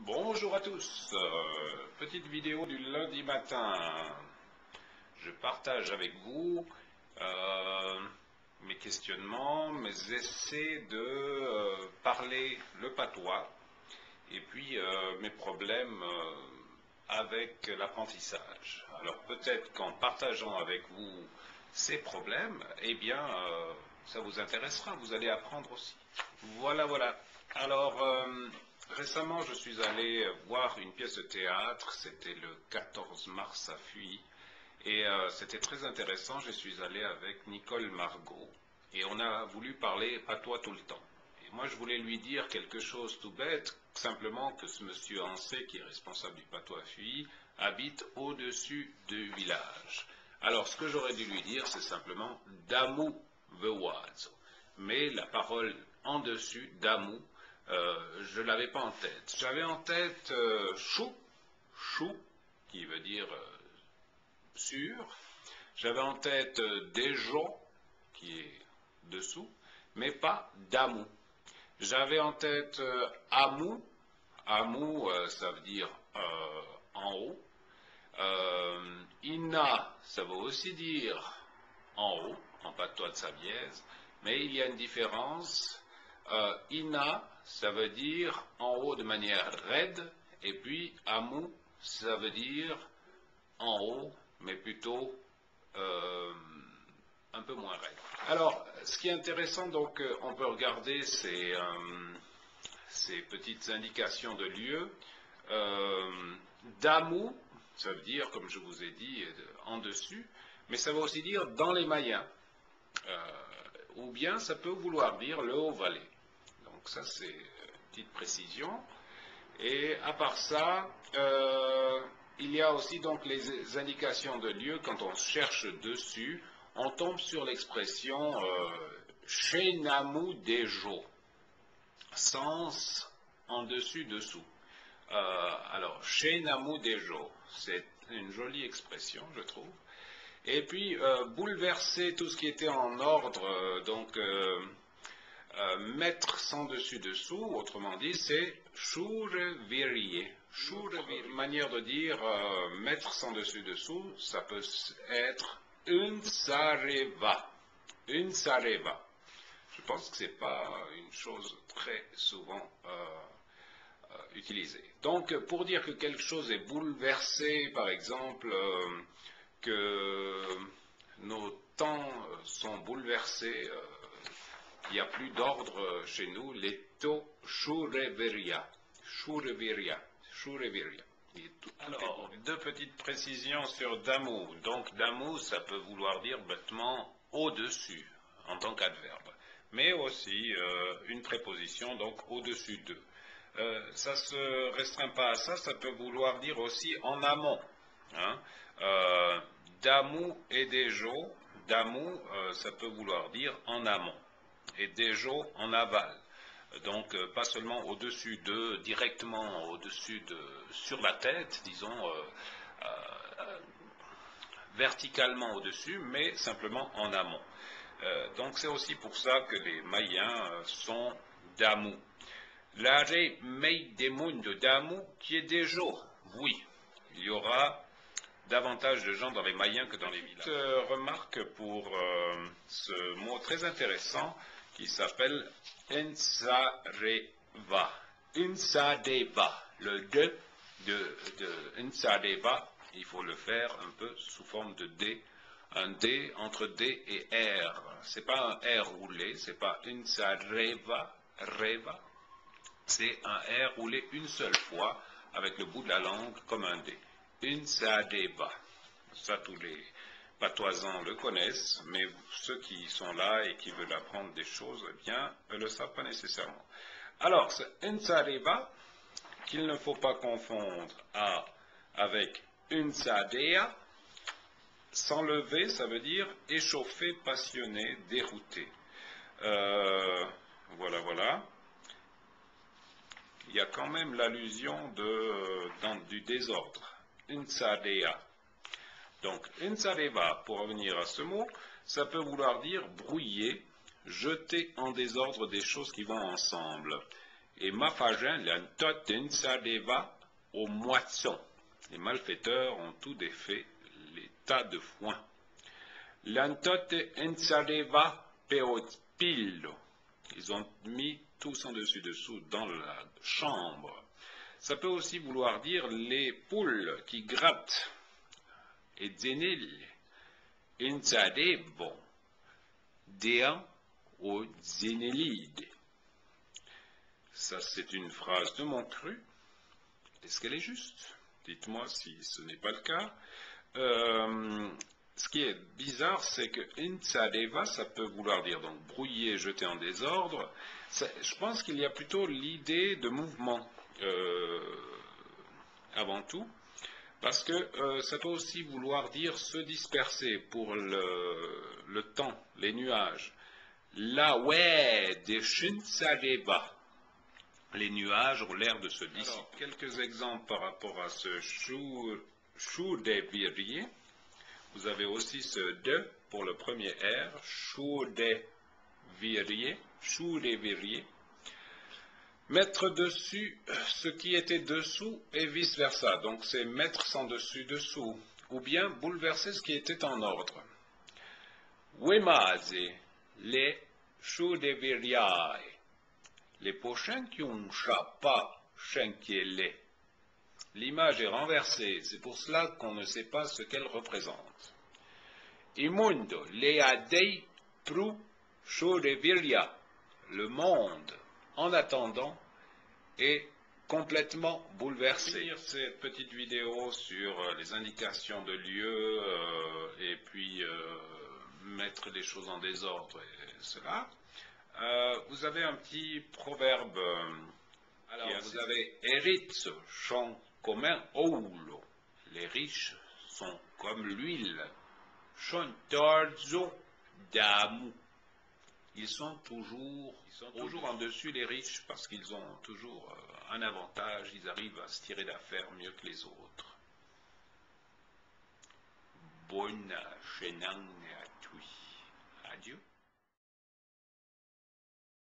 Bonjour à tous, petite vidéo du lundi matin. Je partage avec vous mes questionnements, mes essais de parler le patois et puis mes problèmes avec l'apprentissage. Alors peut-être qu'en partageant avec vous ces problèmes, eh bien ça vous intéressera, vous allez apprendre aussi. Voilà. Alors récemment, je suis allé voir une pièce de théâtre, c'était le 14 mars à Fuy, et c'était très intéressant. Je suis allé avec Nicole Margot, et on a voulu parler patois tout le temps. Et moi, je voulais lui dire quelque chose tout bête, simplement que ce monsieur Ancet, qui est responsable du patois à Fuy, habite au-dessus du village. Alors, ce que j'aurais dû lui dire, c'est simplement « Damou vewazo ». Mais la parole en dessus, « Damou », je ne l'avais pas en tête. J'avais en tête chou, qui veut dire sur. J'avais en tête déjo, qui est dessous, mais pas damou. J'avais en tête amou. Amou, ça veut dire en haut. Ina, ça veut aussi dire en haut, en patois de Sabiaise, mais il y a une différence. Ina, ça veut dire en haut de manière raide, et puis amou, ça veut dire en haut, mais plutôt un peu moins raide. Alors, ce qui est intéressant, donc, on peut regarder ces petites indications de lieu. Damou, ça veut dire, comme je vous ai dit, en dessus, mais ça veut aussi dire dans les Mayens. Ou bien ça peut vouloir dire le Haut-Valais. Donc ça, c'est une petite précision. Et à part ça, il y a aussi donc les indications de lieu. Quand on cherche dessus, on tombe sur l'expression chez Namou Dejo, sens en dessus dessous. Alors chez Namou Dejo, c'est une jolie expression, je trouve. Et puis bouleverser tout ce qui était en ordre, donc mettre sans dessus dessous, autrement dit, c'est chourevirier. Manière de dire mettre sans dessus dessous, ça peut être unsareva. Unsareva. Je pense que c'est pas une chose très souvent utilisée. Donc pour dire que quelque chose est bouleversé, par exemple, que nos temps sont bouleversés, il n'y a plus d'ordre chez nous, l'éto choureviriya. Alors, deux petites précisions sur damou. Donc, damou, ça peut vouloir dire bêtement au-dessus, en tant qu'adverbe. Mais aussi une préposition, donc au-dessus d'eux. Ça ne se restreint pas à ça, ça peut vouloir dire aussi en amont. Hein. Damou et dejo, damou, ça peut vouloir dire en amont. Et dejo en aval. Donc pas seulement au-dessus d'eux, directement au-dessus de, sur la tête, disons, verticalement au-dessus, mais simplement en amont. Donc c'est aussi pour ça que les Mayens sont damou. L'arrêt mei demoun de damou qui est dejo. Oui, il y aura davantage de gens dans les Mayens que dans les villages. Remarque pour ce mot très intéressant qui s'appelle Nsareva. Nsareva. Le de Nsareva, il faut le faire un peu sous forme de D. Un D entre D et R. C'est pas un R roulé, c'est pas Nsareva, reva. C'est un R roulé une seule fois avec le bout de la langue comme un D. Nsareva. Ça, tous les patoisans le connaissent, mais ceux qui sont là et qui veulent apprendre des choses, eh bien, ne le savent pas nécessairement. Alors, c'est Nsareva, qu'il ne faut pas confondre avec Nsadea. S'enlever, ça veut dire échauffé, passionné, dérouté. Voilà. Il y a quand même l'allusion du désordre. Nsadea. Donc, Nsareva, pour revenir à ce mot, ça peut vouloir dire brouiller, jeter en désordre des choses qui vont ensemble. Et Mafagin, l'antotin sadeva au moisson. Les malfaiteurs ont tout défait les tas de foin. L'antote insadeva peotpillo. Ils ont mis tous en dessus-dessous dans la chambre. Ça peut aussi vouloir dire les poules qui grattent. Et zenil, insadevo, déan au zénélide. Ça, c'est une phrase de Montcru. Est-ce qu'elle est juste? Dites-moi si ce n'est pas le cas. Ce qui est bizarre, c'est que insadeva, ça peut vouloir dire donc brouillé, jeté en désordre. Je pense qu'il y a plutôt l'idée de mouvement avant tout, parce que ça peut aussi vouloir dire se disperser pour le temps, les nuages. La ouais des shinsadeva. Les nuages ont l'air de se dissiper. Alors, quelques exemples par rapport à ce chou des viriers. Vous avez aussi ce de pour le premier R, chou des viriers, Mettre dessus ce qui était dessous et vice-versa. Donc c'est mettre sans dessus-dessous. Ou bien bouleverser ce qui était en ordre. Wemase, les chou des viriae. Les pochins qui ont chapa, chenkiele. L'image est renversée, c'est pour cela qu'on ne sait pas ce qu'elle représente. Imundo, leadei pru shoreviria. Le monde, en attendant, est complètement bouleversé. Finir cette petite vidéo sur les indications de lieu et puis mettre les choses en désordre et cela. Vous avez un petit proverbe. Alors, vous avez eritz, sont comme un oulo. Les riches sont comme l'huile. Sont torzo damu. Ils sont toujours en dessus les riches parce qu'ils ont toujours un avantage. Ils arrivent à se tirer d'affaire mieux que les autres. Bonne chenang à tous. Adieu.